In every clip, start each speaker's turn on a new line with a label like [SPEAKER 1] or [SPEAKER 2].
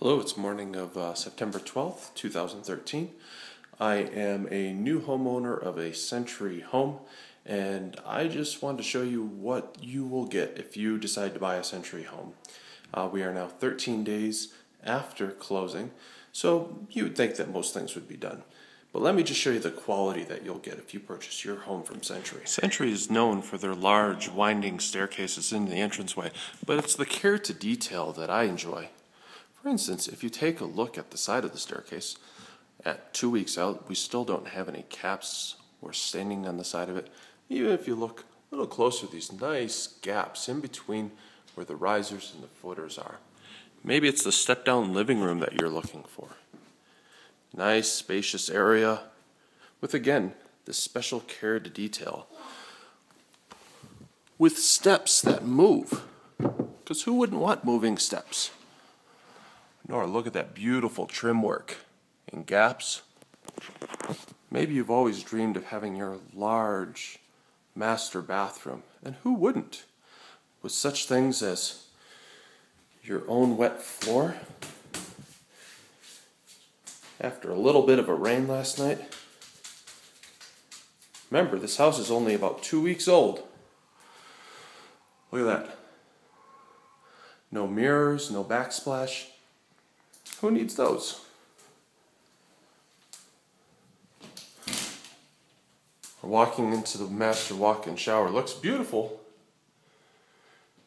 [SPEAKER 1] Hello, it's morning of September 12th, 2013. I am a new homeowner of a Century home, and I just wanted to show you what you will get if you decide to buy a Century home. We are now 13 days after closing, so you would think that most things would be done. But let me just show you the quality that you'll get if you purchase your home from Century. Century is known for their large, winding staircases in the entranceway, but it's the care to detail that I enjoy. For instance, if you take a look at the side of the staircase, at 2 weeks out, we still don't have any caps or staining on the side of it. Even if you look a little closer, these nice gaps in between where the risers and the footers are. Maybe it's the step-down living room that you're looking for. Nice, spacious area with, again, this special care to detail. With steps that move, because who wouldn't want moving steps? Nora, look at that beautiful trim work and gaps. Maybe you've always dreamed of having your large master bathroom, and who wouldn't? With such things as your own wet floor. After a little bit of a rain last night. Remember, this house is only about 2 weeks old. Look at that. No mirrors, no backsplash. Who needs those? We're walking into the master walk-in shower. Looks beautiful,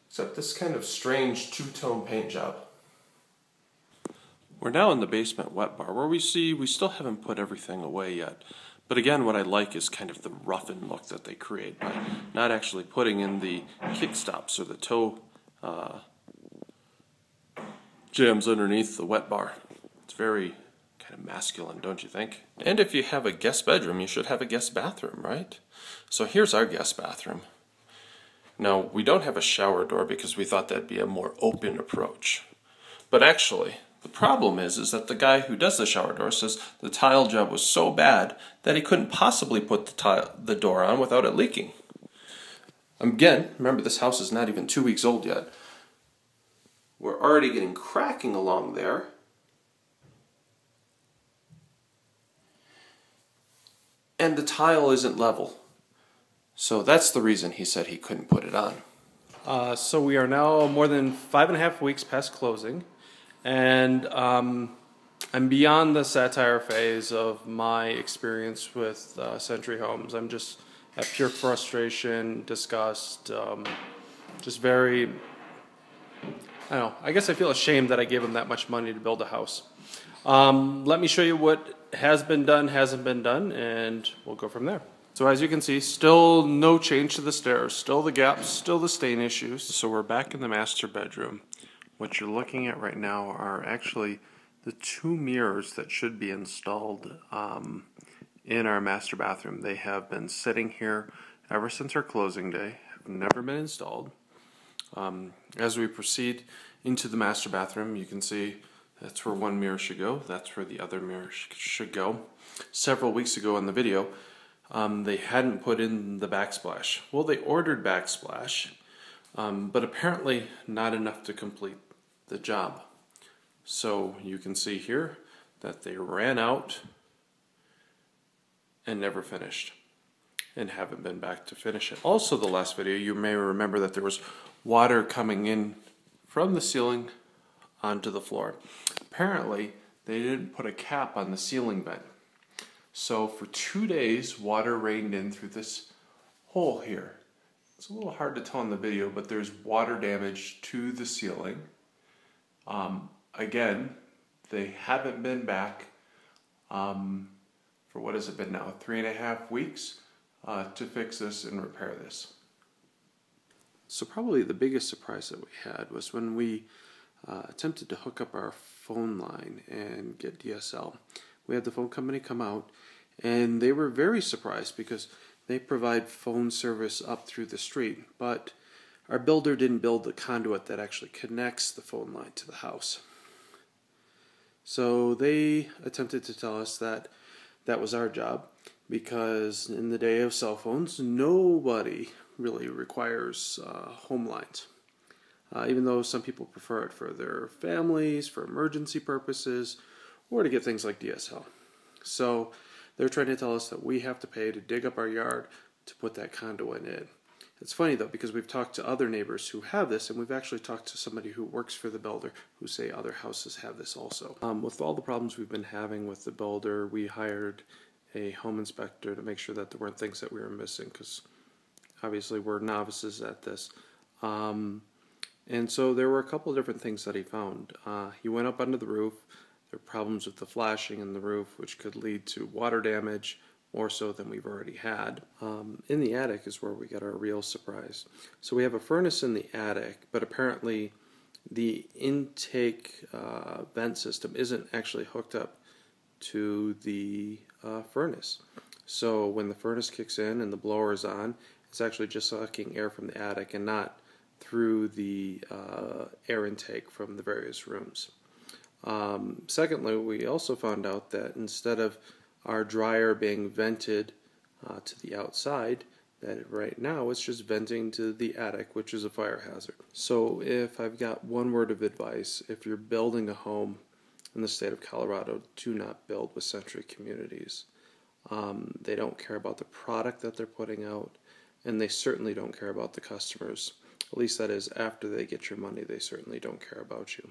[SPEAKER 1] except this kind of strange two-tone paint job. We're now in the basement wet bar where we still haven't put everything away yet. But again, what I like is kind of the roughened look that they create by not actually putting in the kick stops or the toe jams underneath the wet bar. It's very kind of masculine, don't you think? And if you have a guest bedroom, you should have a guest bathroom, right? So here's our guest bathroom. Now, we don't have a shower door because we thought that'd be a more open approach. But actually, the problem is that the guy who does the shower door says the tile job was so bad that he couldn't possibly put the door on without it leaking. Again, remember, this house is not even 2 weeks old yet. We're already getting cracking along there. And the tile isn't level. So that's the reason he said he couldn't put it on.
[SPEAKER 2] So we are now more than 5.5 weeks past closing, and I'm beyond the satire phase of my experience with Century Homes. I'm just at pure frustration, disgust, just very, I don't know, I guess I feel ashamed that I gave him that much money to build a house. Let me show you what has been done, hasn't been done, and we'll go from there. So as you can see, still no change to the stairs, still the gaps, still the stain issues. So we're back in the master bedroom. What you're looking at right now are actually the 2 mirrors that should be installed in our master bathroom. They have been sitting here ever since our closing day, have never been installed. As we proceed into the master bathroom, you can see that's where one mirror should go, that's where the other mirror should go. Several weeks ago in the video, they hadn't put in the backsplash. Well, they ordered backsplash, but apparently not enough to complete the job. So you can see here that they ran out and never finished and haven't been back to finish it. Also, the last video, you may remember that there was water coming in from the ceiling onto the floor. Apparently, they didn't put a cap on the ceiling vent. So for 2 days, water rained in through this hole here. It's a little hard to tell in the video, but there's water damage to the ceiling. Again, they haven't been back for what has it been now, 3.5 weeks to fix this and repair this. So probably the biggest surprise that we had was when we attempted to hook up our phone line and get DSL. We had the phone company come out, and they were very surprised because they provide phone service up through the street, but our builder didn't build the conduit that actually connects the phone line to the house. So they attempted to tell us that that was our job, because in the day of cell phones, nobody really requires home lines. even though some people prefer it for their families, for emergency purposes, or to get things like DSL. So they're trying to tell us that we have to pay to dig up our yard to put that conduit in. It's funny though, because we've talked to other neighbors who have this, and we've actually talked to somebody who works for the builder who say other houses have this also. With all the problems we've been having with the builder, we hired a home inspector to make sure that there weren't things that we were missing, because obviously we're novices at this. And so there were a couple of different things that he found. He went up under the roof. There were problems with the flashing in the roof, which could lead to water damage, more so than we've already had. In the attic is where we got our real surprise. So we have a furnace in the attic, but apparently the intake vent system isn't actually hooked up to the furnace. So when the furnace kicks in and the blower is on, it's actually just sucking air from the attic and not through the air intake from the various rooms. Secondly, we also found out that instead of our dryer being vented to the outside, that right now it's just venting to the attic, which is a fire hazard. So if I've got one word of advice, if you're building a home in the state of Colorado, do not build with Century Communities. They don't care about the product that they're putting out, and they certainly don't care about the customers. At least that is after they get your money, they certainly don't care about you.